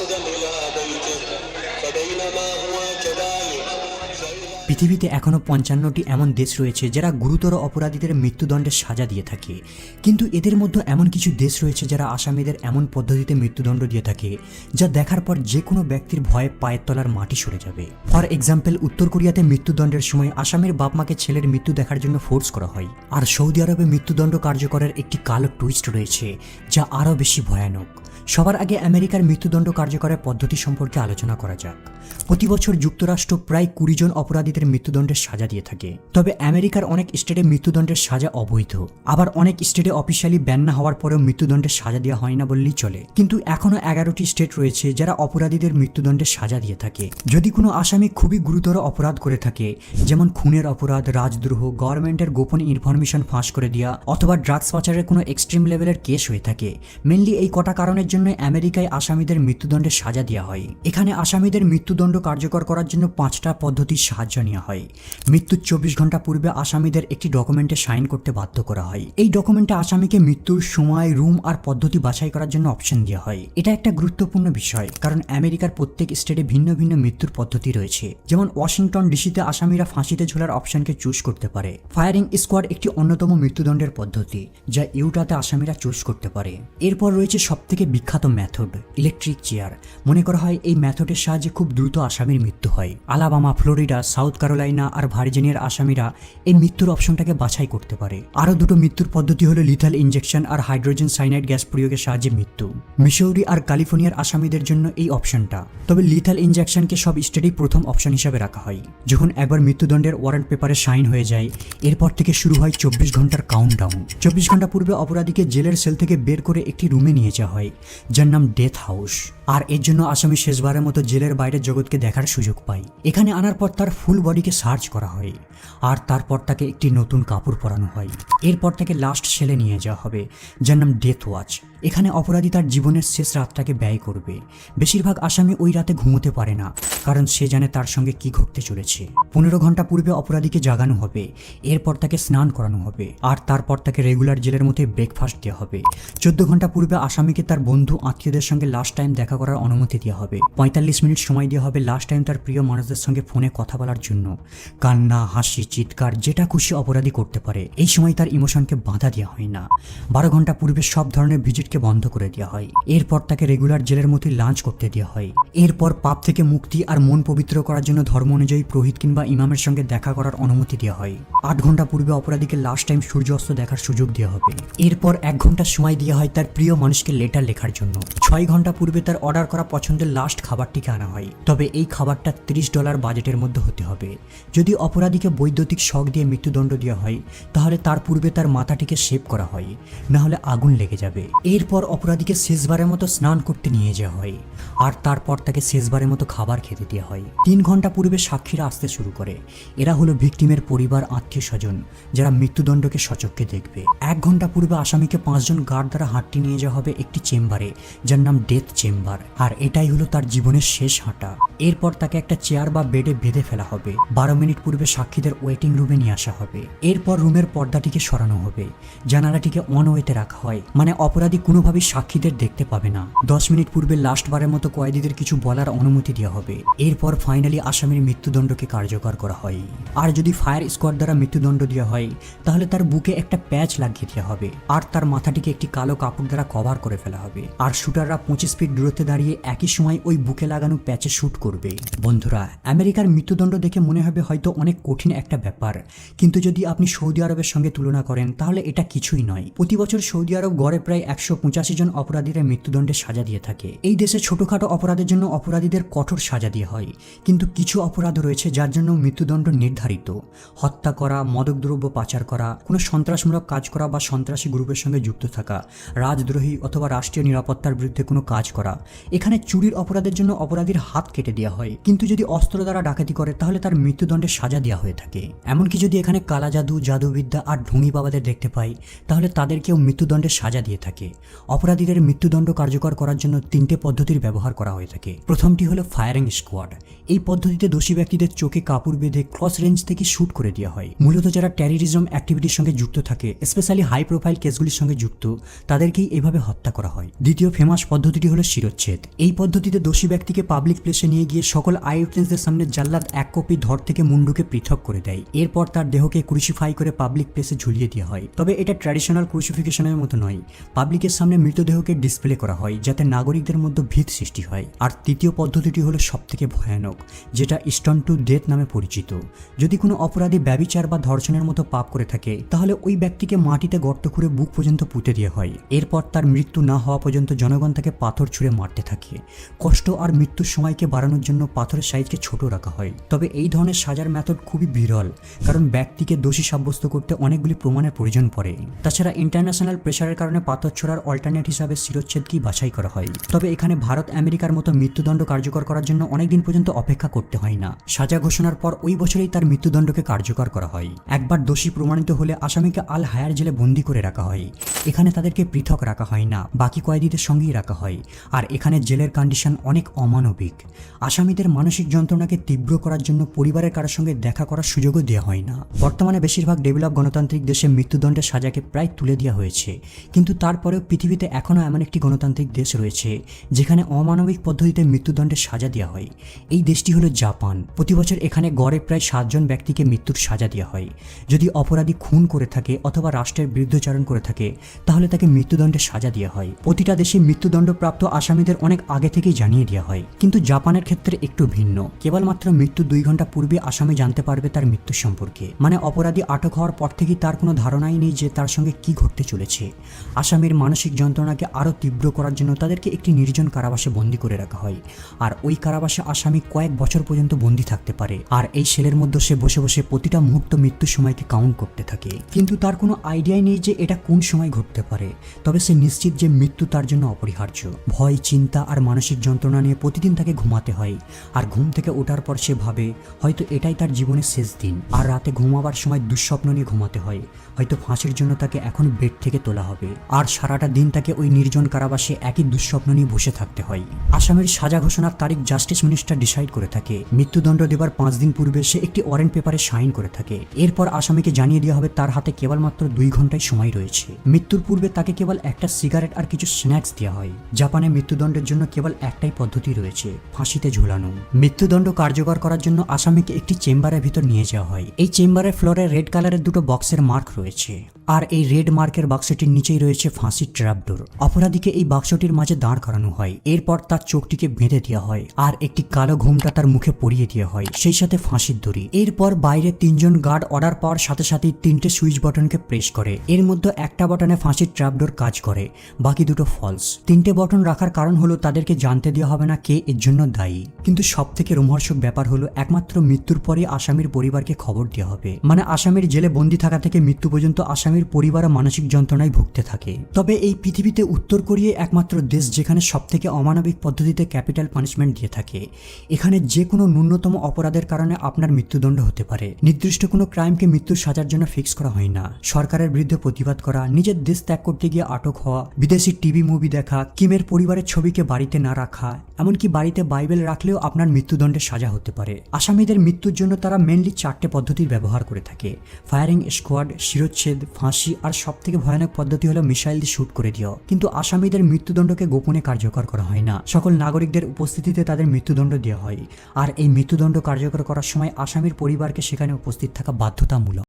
قصدا إلى بيته فبينما هو كذلك পৃথিবীতে এখনও ৫৫টি এমন দেশ রয়েছে যারা গুরুতর অপরাধীদের মৃত্যুদণ্ডের সাজা দিয়ে থাকে, কিন্তু এদের মধ্যে এমন কিছু দেশ রয়েছে যারা আসামিদের এমন পদ্ধতিতে মৃত্যুদণ্ড দিয়ে থাকে যা দেখার পর যে কোনো ব্যক্তির ভয়ে পায়ের তলার মাটি সরে যাবে। ফর এক্সাম্পল, উত্তর কোরিয়াতে মৃত্যুদণ্ডের সময় আসামির বাপ মাকে ছেলের মৃত্যু দেখার জন্য ফোর্স করা হয়। আর সৌদি আরবে মৃত্যুদণ্ড কার্যকরের একটি কালো টুইস্ট রয়েছে যা আরও বেশি ভয়ানক। সবার আগে আমেরিকার মৃত্যুদণ্ড কার্যকরের পদ্ধতি সম্পর্কে আলোচনা করা যাক। প্রতি বছর যুক্তরাষ্ট্র প্রায় ২০ জন অপরাধীদের মৃত্যুদণ্ডের সাজা দিয়ে থাকে। তবে আমেরিকার অনেক স্টেটে মৃত্যুদণ্ডের সাজা অবৈধ, আবার অনেক স্টেটে অফিসিয়ালি ব্যান না হওয়ার পরেও মৃত্যুদণ্ডের সাজা দেওয়া হয় না বললেই চলে। কিন্তু এখনও ১১টি স্টেট রয়েছে যারা অপরাধীদের মৃত্যুদণ্ডের সাজা দিয়ে থাকে। যদি কোনো আসামি খুবই গুরুতর অপরাধ করে থাকে, যেমন খুনের অপরাধ, রাজদ্রোহ, গভর্নমেন্টের গোপন ইনফরমেশন ফাঁস করে দেওয়া অথবা ড্রাগস পাচারের কোনো এক্সট্রিম লেভেলের কেস হয়ে থাকে, মেনলি এই কটা কারণের জন্য আমেরিকায় আসামিদের মৃত্যুদণ্ডের সাজা দেওয়া হয়। এখানে আসামিদের মৃত্যুদণ্ড কার্যকর করার জন্য ৫টা পদ্ধতির সাহায্য নেওয়া হয়। মৃত্যুর ২৪ ঘন্টা পূর্বে আসামিদের একটি ডকুমেন্টে সাইন করতে বাধ্য করা হয়। এই ডকুমেন্টে আসামিকে মৃত্যুর সময়, রুম আর পদ্ধতি বাছাই করার জন্য অপশন দেওয়া হয়। এটা একটা গুরুত্বপূর্ণ বিষয়, কারণ আমেরিকার প্রত্যেক স্টেটে ভিন্ন ভিন্ন মৃত্যুর পদ্ধতি রয়েছে। যেমন ওয়াশিংটন ডিসিতে আসামিরা ফাঁসিতে ঝোলার অপশনকে চুজ করতে পারে। ফায়ারিং স্কোয়াড একটি অন্যতম মৃত্যুদণ্ডের পদ্ধতি যা ইউটাতে আসামিরা চুজ করতে পারে। এরপর রয়েছে সবথেকে বিখ্যাত মেথড, ইলেকট্রিক চেয়ার। মনে করা হয় এই মেথডের সাহায্যে খুব দ্রুত আসামির মৃত্যু হয়। আলাবামা, ফ্লোরিডা, সাউথ ক্যারোলাইনা আর ভার্জিনিয়ার আসামিরা এই মৃত্যুর অপশনটাকে বাছাই করতে পারে। আরও দুটো মৃত্যুর পদ্ধতি হলো লিথাল ইনজেকশন আর হাইড্রোজেন সাইনাইড গ্যাস প্রয়োগের সাহায্যে মৃত্যু। মিসৌরি আর ক্যালিফোর্নিয়ার আসামিদের জন্য এই অপশনটা। তবে লিথাল ইনজেকশনকে সব স্টেটেই প্রথম অপশন হিসাবে রাখা হয়। যখন একবার মৃত্যুদণ্ডের ওয়ারেন্ট পেপারে সাইন হয়ে যায়, এরপর থেকে শুরু হয় ২৪ ঘন্টার কাউন্টডাউন। ২৪ ঘন্টা পূর্বে অপরাধীকে জেলের সেল থেকে বের করে একটি রুমে নিয়ে যাওয়া হয় যার নাম ডেথ হাউস। আর এর জন্য আসামি শেষবারের মতো জেলের বাইরের জগৎকে দেখার সুযোগ পায়। এখানে আনার পর তার ফুল বডিকে সার্চ করা হয় আর তারপর তাকে একটি নতুন কাপড় পরানো হয়। এরপর তাকে লাস্ট সেলে নিয়ে যাওয়া হবে যার নাম ডেথ ওয়াচ। এখানে অপরাধী তার জীবনের শেষ রাতটাকে ব্যয় করবে। বেশিরভাগ আসামি ওই রাতে ঘুমোতে পারে না, কারণ সে জানে তার সঙ্গে কি ঘটতে চলেছে। ১৫ ঘন্টা পূর্বে অপরাধীকে জাগানো হবে, এরপর তাকে স্নান করানো হবে আর তারপর তাকে রেগুলার জেলের মধ্যে ব্রেকফাস্ট দেওয়া হবে। ১৪ ঘন্টা পূর্বে আসামিকে তার বন্ধু আত্মীয়দের সঙ্গে লাস্ট টাইম দেখা করার অনুমতি দেওয়া হবে। ৪৫ মিনিট সময় দেওয়া হবে লাস্ট টাইম তার প্রিয় মানুষদের সঙ্গে ফোনে কথা বলার জন্য। কান্না, হাসি, চিৎকার যেটা খুশি অপরাধী করতে পারে। এই সময় তার ইমোশনকে বাধা দেওয়া হয় না। ১২ ঘন্টা পূর্বে সব ধরনের ভিজিটকে বন্ধ করে দেওয়া হয়। এরপর তাকে রেগুলার জেলের মতোই লাঞ্চ করতে দেওয়া হয়। এরপর পাপ থেকে মুক্তি আর মন পবিত্র করার জন্য ধর্ম অনুযায়ী পুরোহিত কিংবা ইমামের সঙ্গে দেখা করার অনুমতি দেওয়া হয়। ৮ ঘন্টা পূর্বে অপরাধীকে লাস্ট টাইম সূর্য অস্ত দেখার সুযোগ দেওয়া হবে। এরপর ১ ঘন্টা সময় দেওয়া হয় তার প্রিয় মানুষকে লেটার লেখার জন্য। ৬ ঘন্টা পূর্বে তার অর্ডার করা পছন্দের লাস্ট খাবারটিকে আনা হয়। তবে এই খাবারটা $৩০ বাজেটের মধ্যে হতে হবে। যদি অপরাধীকে বৈদ্যুতিক শক দিয়ে মৃত্যুদণ্ড দেওয়া হয়, তাহলে তার পূর্বে তার মাথাটিকে শেভ করা হয়, না হলে আগুন লেগে যাবে। এরপর অপরাধীকে শেষবারের মতো স্নান করতে নিয়ে যাওয়া হয় আর তারপর তাকে শেষবারের মতো খাবার খেতে দেওয়া হয়। ৩ ঘন্টা পূর্বে সাক্ষীরা আসতে শুরু করে। এরা হলো ভিকটিমের পরিবার, আত্মীয় স্বজন যারা মৃত্যুদণ্ডকে সচক্ষে দেখবে। ১ ঘন্টা পূর্বে আসামিকে ৫ জন গার্ড দ্বারা হাঁটতে নিয়ে যাওয়া হবে একটি চেম্বারে যার নাম ডেথ চেম্বার, আর এটাই হলো তার জীবনের শেষ হাঁটা। এরপর তাকে একটা চেয়ার বা বেডে বেঁধে ফেলা হবে। ১২ মিনিট পূর্বে সাক্ষীদের ওয়েটিং রুমে নিয়ে আসা হবে। এরপর রুমের পর্দাটিকে সরানো হবে, জানালাটিকে অন ওয়েতে রাখা হয়, মানে অপরাধী কোনোভাবেই সাক্ষীদের দেখতে পাবে না। ১০ মিনিট পূর্বে লাস্টবারের মতো কয়েদিদের কিছু বলার অনুমতি দেওয়া হবে। এরপর ফাইনালি আসামির মৃত্যুদণ্ডকে কার্যকর করা হয়। আর যদি ফায়ার স্কোয়াড দ্বারা মৃত্যুদণ্ড দেওয়া হয়, তাহলে তার বুকে একটা প্যাচ লাগিয়ে দেওয়া হবে আর তার মাথাটিকে একটি কালো কাপড় দ্বারা কভার করে ফেলা হবে। আর শুটাররা ২৫ ফিট দূরত্বে দাঁড়িয়ে একই সময় ওই বুকে লাগানো প্যাচে শুট করবে। বন্ধুরা, আমেরিকার মৃত্যুদণ্ড দেখে মনে হবে হয়তো অনেক কঠিন একটা ব্যাপার, কিন্তু যদি আপনি সৌদি আরবের সঙ্গে তুলনা করেন তাহলে এটা কিছুই নয়। প্রতি বছর সৌদি আরব গড়ে প্রায় ১৮৫ জন অপরাধীরা মৃত্যুদণ্ডের সাজা দিয়ে থাকে। এই দেশে ছোটখাটো অপরাধের জন্য অপরাধীদের কঠোর সাজা দিয়ে হয়, কিন্তু কিছু অপরাধ রয়েছে যার জন্য মৃত্যুদণ্ড নির্ধারিত। হত্যা করা, মাদকদ্রব্য পাচার করা, কোনো সন্ত্রাসমূলক কাজ করা বা সন্ত্রাসী গ্রুপের সঙ্গে যুক্ত থাকা, রাজদ্রোহী অথবা রাষ্ট্রীয় নিরাপত্তার বিরুদ্ধে কোনো কাজ করা। এখানে চুরির অপরাধের জন্য অপরাধীর হাত কেটে দেওয়া হয়, কিন্তু যদি অস্ত্র দ্বারা ডাকাতি করে তাহলে তার মৃত্যুদণ্ডের সাজা দেওয়া হয়ে থাকে। এমনকি যদি এখানে কালা জাদু, জাদুবিদ্যা আর ঢুঙি বাবাদের দেখতে পাই, তাহলে তাদেরকেও মৃত্যুদণ্ডের সাজা দিয়ে থাকে। অপরাধীদের মৃত্যুদণ্ড কার্যকর করার জন্য 3টে পদ্ধতির ব্যবহার করা হয়ে থাকে। প্রথমটি হলো ফায়ারিং স্কোয়াড। এই পদ্ধতিতে দোষী ব্যক্তিদের চোখে কাপড় বেঁধে ক্রস রেঞ্জ থেকে শুট করে দেওয়া হয়। মূলত যারা টেররিজম অ্যাক্টিভিটির সঙ্গে যুক্ত থাকে, স্পেশালি হাই প্রোফাইল কেসগুলির সঙ্গে যুক্ত, তাদেরকেই এভাবে হত্যা করা হয়। দ্বিতীয় ফেমাস পদ্ধতিটি হলো শিরচ্ছেদ। এই পদ্ধতিতে দোষী ব্যক্তিকে পাবলিক প্লেসে নিয়ে গিয়ে সকল আই উইটনেসদের সামনে জাল্লাদ এক কপি ধর থেকে মুন্ডুকে পৃথক করে দেয়। এরপর তার দেহকে ক্রুসিফাই করে পাবলিক প্লেসে ঝুলিয়ে দেওয়া হয়। তবে এটা ট্র্যাডিশনাল ক্রুসিফিকেশনের মতো নয়, পাবলিকের সামনে মৃতদেহকে ডিসপ্লে করা হয় যাতে নাগরিকদের মধ্যে ভীত সৃষ্টি হয়। আর তৃতীয় পদ্ধতিটি হলো সবথেকে ভয়ানক, যেটা স্টোন টু ডেথ নামে পরিচিত। যদি কোনো অপরাধী ব্যভিচার বা ধর্ষণের মতো পাপ করে থাকে, তাহলে ওই ব্যক্তিকে মাটিতে গর্ত খুঁড়ে বুক পর্যন্ত পুঁতে দেওয়া হয়। এরপর তার মৃত্যু না হওয়া পর্যন্ত জনগণ তাকে পাথর ছুঁড়ে মারতে থাকে। কষ্ট আর মৃত্যুর সময়কে বাড়ানোর জন্য পাথরের সাইজকে ছোট রাখা হয়। তবে এই ধরনের সাজার মেথড খুবই বিরল, কারণ ব্যক্তিকে দোষী সাব্যস্ত করতে অনেকগুলি প্রমাণের প্রয়োজন পড়ে। তাছাড়া ইন্টারন্যাশনাল প্রেশারের কারণে পাথর ছোড়ার অল্টারনেট হিসাবে শিরচ্ছেদকেই বাছাই করা হয়। তবে এখানে ভারত আমেরিকার মতো মৃত্যুদণ্ড কার্যকর করার জন্য অনেকদিন পর্যন্ত অপেক্ষা করতে হয় না। সাজা ঘোষণার পর ওই বছরেই তার মৃত্যুদণ্ডকে কার্যকর করা হয়। একবার দোষী প্রমাণিত হলে আসামিকে আল হায়ার জেলে বন্দী করে রাখা হয়। এখানে তাদেরকে পৃথক রাখা হয় না, বাকি কয়েদিদের সঙ্গেই রাখা হয়। আর এখানে জেলের কন্ডিশন অনেক অমানবিক। আসামিদের মানসিক যন্ত্রণাকে তীব্র করার জন্য পরিবারের কারোর সঙ্গে দেখা করার সুযোগও দেওয়া হয় না। বর্তমানে বেশিরভাগ ডেভেলপ গণতান্ত্রিক দেশে মৃত্যুদণ্ডের সাজাকে প্রায় তুলে দেওয়া হয়েছে, কিন্তু তারপরেও পৃথিবীতে এখনও এমন একটি গণতান্ত্রিক দেশ রয়েছে যেখানে অমানবিক পদ্ধতিতে মৃত্যুদণ্ডের সাজা দেওয়া হয়। এই দেশটি হলো জাপান। প্রতি বছর এখানে গড়ে প্রায় 7 জন ব্যক্তিকে মৃত্যুর সাজা দেওয়া হয়। যদি অপরাধী খুন করে থাকে অথবা রাষ্ট্রের বিরুদ্ধাচরণ করে থাকে, তাহলে তাকে মৃত্যুদণ্ডের সাজা দেওয়া হয়। প্রতিটা দেশে মৃত্যুদণ্ডপ্রাপ্ত আসামিদের অনেক আগে থেকেই জানিয়ে দেওয়া হয়, কিন্তু জাপানের ক্ষেত্রে একটু ভিন্ন। কেবলমাত্র মৃত্যুর 2 ঘন্টা পূর্বে আসামি জানতে পারবে তার মৃত্যু সম্পর্কে। মানে অপরাধী আটক হওয়ার পর থেকেই তার কোনো ধারণাই নেই যে তার সঙ্গে কি ঘটতে চলেছে। আসামির মানসিক যন্ত্রণাকে আরও তীব্র করার জন্য তাদেরকে একটি নির্জন কারাবাসে বন্দী করে রাখা হয়। আর ওই কারাবাসে আসামি কয়েক বছর পর্যন্ত বন্দী থাকতে পারে। আর এই সেলের মধ্যে সে বসে বসে প্রতিটা মুহূর্ত মৃত্যুর সময়কে কাউন্ট করতে থাকে। কিন্তু তার কোনো আইডিয়াই নেই যে এটা কোন সময় ঘটতে পারে। তবে সে নিশ্চিত যে মৃত্যু তার জন্য অপরিহার্য। ভয়, চিন্তা আর মানসিক যন্ত্রণা নিয়ে প্রতিদিন তাকে ঘুমাতে হয়। আর ঘুম থেকে ওঠার পর সে ভাবে হয়তো এটাই তার জীবনের শেষ দিন। আর রাতে ঘুমাবার সময় দুঃস্বপ্ন নিয়ে ঘুমাতে হয়, হয়তো ফাঁসির জন্য তাকে এখন বেড থেকে তোলা হবে। আর সারাটা দিন তাকে ওই নির্জন কারাবাসে একই দুঃস্বপ্ন নিয়ে বসে থাকতে হয়। আসামির সাজা ঘোষণার তারিখ জাস্টিস মিনিস্টার ডিসাইড করে থাকে। মৃত্যুদণ্ড দেবার 5 দিন পূর্বে সে একটি ওয়ারেন্ট পেপারে সাইন করে থাকে। এরপর আসামিকে জানিয়ে দেওয়া হবে তার হাতে কেবলমাত্র 2 ঘন্টায় সময় রয়েছে। মৃত্যুর পূর্বে তাকে কেবল একটা সিগারেট আর কিছু স্ন্যাক্স দেওয়া হয়। জাপানে মৃত্যুদণ্ডের জন্য কেবল একটাই পদ্ধতি রয়েছে, ফাঁসিতে ঝুলানো। মৃত্যুদণ্ড কার্যকর করার জন্য আসামিকে একটি চেম্বারের ভিতর নিয়ে যাওয়া হয়। এই চেম্বারের ফ্লোরে রেড কালারের 2টো বক্সের মার্ক রয়েছে, আর এই রেড মার্কের বাক্সটির নিচেই রয়েছে ফাঁসির ট্র্যাপডোর। অপরাধীকে এই বাক্সটির মাঝে দাঁড় করানো হয়। এরপর তার চোখটিকে বেঁধে দেওয়া হয় আর একটি কালো ঘোমটা তার মুখে পরিয়ে দেওয়া হয়, সেই সাথে ফাঁসির দড়ি। এরপর বাইরে 3 জন গার্ড অর্ডার পাওয়ার সাথে সাথেই 3টে সুইচ বাটনকে প্রেস করে। এর মধ্যে একটা বাটনে ফাঁসির ট্র্যাপডোর কাজ করে, বাকি 2টো ফলস। 3টে বাটন রাখার কারণ হলো তাদেরকে জানতে দেওয়া হবে না কে এর জন্য দায়ী। কিন্তু সব থেকে রোমহর্ষক ব্যাপার হলো একমাত্র মৃত্যুর পরে আসামির পরিবারকে খবর দেওয়া হবে। মানে আসামির জেলে বন্দী থাকা থেকে মৃত্যু পর্যন্ত আসামির পরিবার মানসিক যন্ত্রণায় ভুগতে থাকে। তবে এই পৃথিবীতে উত্তর কোরিয়া একমাত্র দেশ যেখানে সবথেকে অমানবিক পদ্ধতিতে ক্যাপিটাল পানিশমেন্ট দিয়ে থাকে। এখানে যে কোনো ন্যূনতম অপরাধের কারণে আপনার মৃত্যুদণ্ড হতে পারে। নির্দিষ্ট কোনো ক্রাইমকে মৃত্যুর সাজার জন্য ফিক্স করা হয় না। সরকারের বিরুদ্ধে প্রতিবাদ করা, নিজের দেশ ত্যাগ করতে গিয়ে আটক হওয়া, বিদেশি টিভি মুভি দেখা, কিমের পরিবারের ছবিকে বাড়িতে না রাখা, এমনকি বাড়িতে বাইবেল রাখলেও আপনার মৃত্যুদণ্ডের সাজা হতে পারে। আসামিদের মৃত্যুর জন্য তারা মেনলি 4টে পদ্ধতির ব্যবহার করে থাকে: ফায়ারিং স্কোয়াড, শিরচ্ছেদ, ফাঁসি, আর সবথেকে ভয়ানক পদ্ধতি হলো মিসাইল দিয়ে শুট করে দেওয়া। কিন্তু আসামিদের মৃত্যুদণ্ডকে গোপনে কার্যকর করা হয় না, সকল নাগরিকদের উপস্থিতিতে তাদের মৃত্যুদণ্ড দেওয়া হয়। আর এই মৃত্যুদণ্ড কার্যকর করার সময় আসামির পরিবারকে সেখানে উপস্থিত থাকা বাধ্যতামূলক।